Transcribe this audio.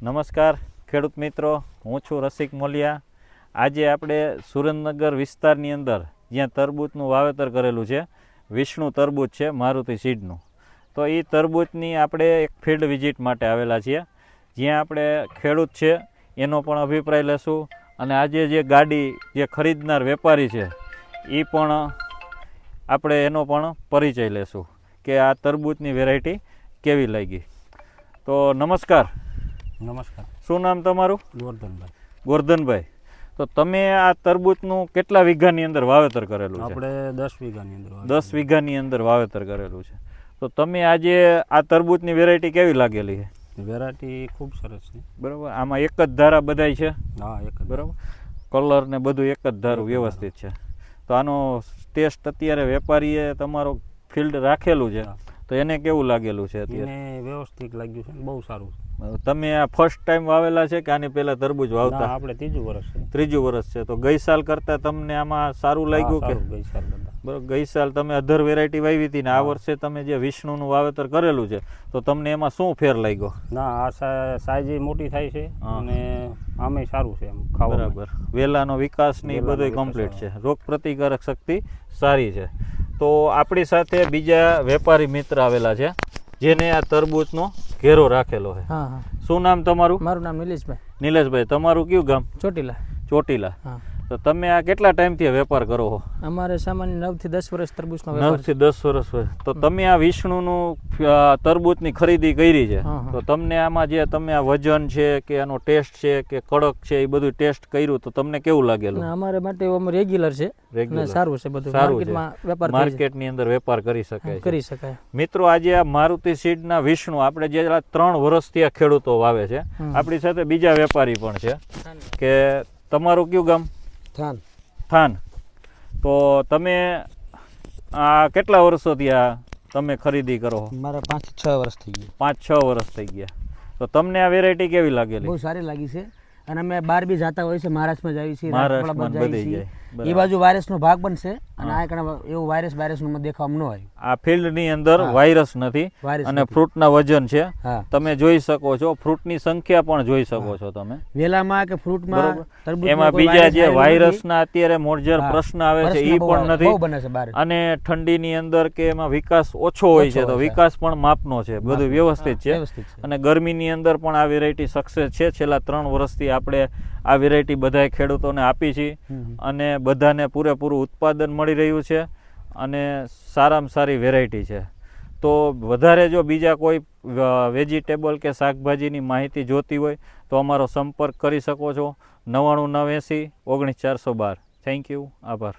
નમસ્કાર ખેડૂત મિત્રો, હું છું રસિક મોલિયા. આજે આપણે સુરેન્દ્રનગર વિસ્તારની અંદર જ્યાં તરબૂચનું વાવેતર કરેલું છે, વિષ્ણુ તરબૂચ છે મારુતિ સીડનું, તો એ તરબૂચની આપણે એક ફિલ્ડ વિઝિટ માટે આવેલા છીએ, જ્યાં આપણે ખેડૂત છે એનો પણ અભિપ્રાય લેશું અને આજે જે ગાડી જે ખરીદનાર વેપારી છે એ પણ આપણે એનો પણ પરિચય લેશું કે આ તરબૂચની વેરાયટી કેવી લાગી. તો નમસ્કાર. નમસ્કાર. શું નામ તમારું? ગોરધનભાઈ. ગોરધનભાઈ, તો તમે આ તરબૂચનું કેટલા વીઘાની અંદર વાવેતર કરેલું છે? આપણે 10 વીઘાની અંદર. 10 વીઘાની અંદર વાવેતર કરેલું છે. તો તમે આજે આ તરબૂચની વેરાયટી કેવી લાગેલી છે? વેરાયટી ખૂબ સરસ છે. બરાબર. આમાં એક જ ધારા બધાય છે? હા, એક જ. બરાબર. કલર ને બધું એક જ ધારું વ્યવસ્થિત છે. તો આનો ટેસ્ટ અત્યારે વેપારીએ તમારો ફિલ્ડ રાખેલું છે, તો એને કેવું લાગેલું છે અત્યારે? એને વ્યવસ્થિત લાગ્યું છે, બહુ સારું છે. તમે આ ફર્સ્ટ ટાઈમ વાવેલા છે કે આની પહેલા તરબૂચ વાવતા? આપણે ત્રીજું વર્ષ છે. ત્રીજું વર્ષ છે. તો ગઈ સાલ કરતા તમને આમાં સારું લાગ્યું કે? ગઈ સાલ કરતા. બરાબર. ગઈ સાલ તમે અધર વેરાયટી વાવી હતી ને આ વર્ષે તમે જે વિષ્ણુનું વાવેતર કરેલું છે, તો તમને એમાં શું ફેર લાગ્યો? ના, આ સાઈઝ મોટી થાય છે અને આમે સારું છે એમ ખાવા. બરાબર. વેલાનો વિકાસ ને એ બધું કમ્પ્લીટ છે, રોગ પ્રતિકારક શક્તિ સારી છે. તો આપણી સાથે બીજા વેપારી મિત્ર આવેલા છે જેને આ તરબૂચનો ઘેરો રાખેલો છે. હા હા. શું નામ તમારું? મારું નામ નિલેશભાઈ. નિલેશભાઈ, તમારું કયું ગામ? ચોટીલા. ચોટીલા. હા. તો તમે આ કેટલા ટાઈમથી વેપાર કરો છો? અમારે સામાન્ય 9 થી 10 વર્ષ તરબૂચનો વેપાર 9 થી 10 વર્ષ હોય. તો તમે આ વિષ્ણુનું તરબૂચની ખરીદી કરી છે, તો તમને આમાં જે તમે આ વજન છે કે આનો ટેસ્ટ છે કે કડક છે એ બધું ટેસ્ટ કર્યું તો તમને કેવું લાગેલું? અમારે માટે રેગ્યુલર છે, સારું છે બધું. માર્કેટમાં વેપાર માર્કેટની અંદર વેપાર કરી શકાય. કરી શકાય. મિત્રો, આજે આ મારુતિ સીડના વિષ્ણુ આપણે જે 3 વર્ષથી આ ખેડૂતો વાવે છે, આપણી સાથે બીજા વેપારી પણ છે. કે તમારું કયું ગામ? થાન. થાન. તો તમે આ કેટલા વર્ષોથી આ તમે ખરીદી કરો? મારે 5 થી 6 વર્ષ થઈ ગયા. 5-6 વર્ષ થઈ ગયા. તો તમને આ વેરાયટી કેવી લાગેલી? બહુ સારી લાગી છે અને અમે બહાર બી જતા હોય છે, મહારાષ્ટ્રમાં જઈએ છીએ, મહારાષ્ટ્રમાં બધી જાય. એ બાજુ વાયરસનો ભાગ બનશે અને આ કણે એવું વાયરસનું મને દેખાવા ન આવ્યું. આ ફિલ્ડની અંદર વાયરસ નથી અને ફ્રૂટના વજન છે, તમે જોઈ શકો છો. ફ્રૂટની સંખ્યા પણ જોઈ શકો છો તમે. વેલામાં કે ફ્રૂટમાં એમાં બીજા જે વાયરસના અત્યારે મોરજર પ્રશ્ન આવે છે એ પણ નથી. અને ઠંડીની અંદર કે એમાં વિકાસ ઓછો હોય છે, તો વિકાસ પણ માપનો છે, બધું વ્યવસ્થિત છે. અને ગરમીની અંદર પણ આ વેરાયટી સક્સેસ છે. છેલ્લા 3 વર્ષથી આપણે આ વેરાયટી બધા ખેડૂતોને આપી છે અને બધાને પૂરેપૂરું ઉત્પાદન મળી રહ્યું છે અને સારામાં સારી વેરાયટી છે. તો વધારે જો બીજા કોઈ વેજીટેબલ કે શાકભાજીની માહિતી જોતી હોય તો અમારો સંપર્ક કરી શકો છો. 99 90 80 19 412. Thank you. આભાર.